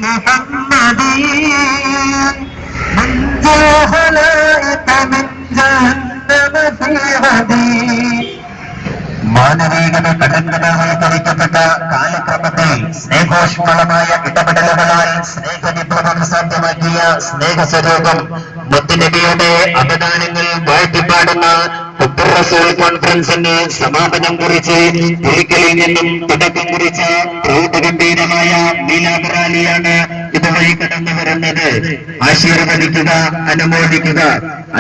محمد من جاهل من جهنم في هدي മാനവികത കടങ്കഥവൽക്കരിക്കപ്പെട്ട കാലക്രമത്തിൽ സ്നേഹോഷ്മളമായ ഇടപെടലുകളാൽ സ്നേഹവിപ്ലവം സാധ്യമാക്കിയ സ്നേഹസ്വരൂപം മുത്തുനബിയുടെ അപദാനങ്ങൾ വാഴ്ത്തിപ്പാടുന്ന ഖുദ്ർ റസൂൽ കോൺഫറൻസിന് സമാപനം കുറിച്ച് പുലിക്കലിൽ നിന്നും തുടക്കം കുറിച്ച പ്രൗഢഗംഭീരമായ മീലാദ് റാലിയാണ് ഇതുവഴി കടന്നു വരുന്നത്. ആശീർവദിക്കുക, അനുമോദിക്കുക.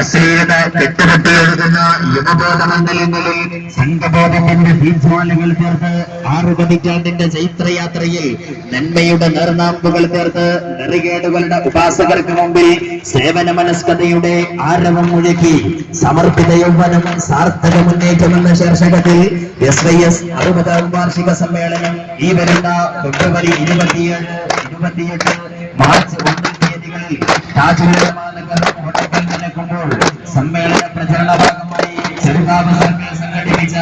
അശ്ലീലത കെട്ടുകെട്ടി എഴുതുന്ന യുവബോധ മണ്ഡലങ്ങളിൽ സംഘബോധത്തിന്റെ ദീപ്ജ്വാലകൾ തീർത്ത് 6 പതിറ്റാണ്ടിന്റെ ചൈത്രയാത്രയിൽ നന്മയുടെ നേർനാമ്പുകൾ തീർത്ത് നെറികേടുകളുടെ ഉപാസകർക്ക് മുമ്പിൽ സേവന മനസ്കതയുടെ ആരവം മുഴക്കി സമർപ്പിത യൗവനം സാർത്ഥക മുന്നേറ്റമെന്ന ശീർഷകത്തിൽ SYS 60ാം വാർഷിക സമ്മേളനം ഈ വരുന്ന ഫെബ്രുവരി 27, മാർച്ച് 1 തീയതികളിൽ താജുലുലമാനഗർ ഹോട്ടലിൽ നടക്കുമ്പോൾ സമ്മേളന പ്രചരണ ഭാഗമായി ചെറുകാവ് സർക്കിൾ സംഘടിപ്പിച്ച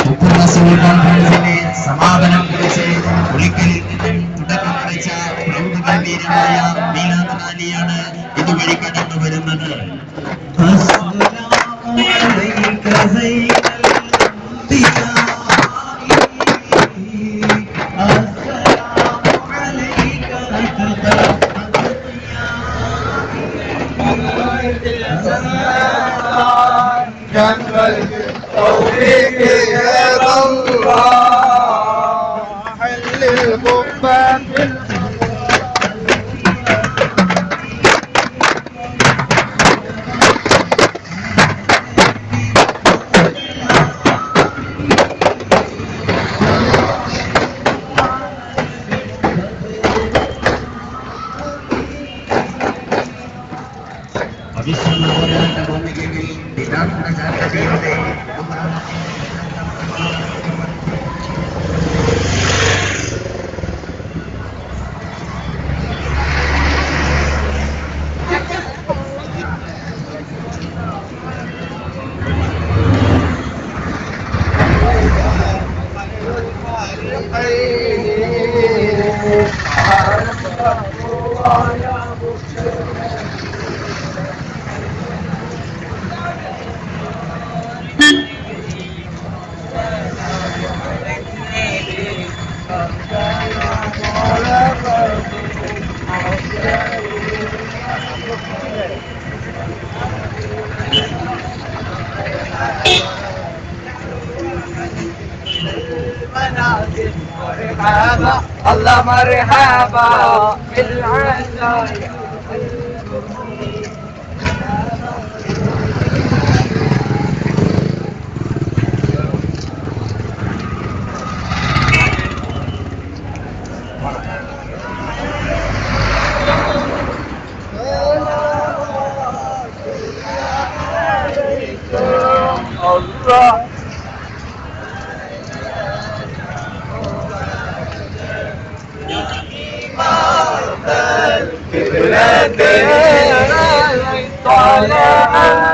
ഖുദ്ർ റസൂൽ കോൺഫറൻസിന്റെ സമാപനം കുറിച്ച് പുലിക്കലിൽ നിന്നും തുടക്കം കുറിച്ച പ്രൗഢഗംഭീരമായ മീലാദ് റാലിയാണ് ഇതുവഴി കടന്നു വരുന്നത്. توفيق يا الله حل الغبان الله مرحبا بالعزايا الله القبلتين طلع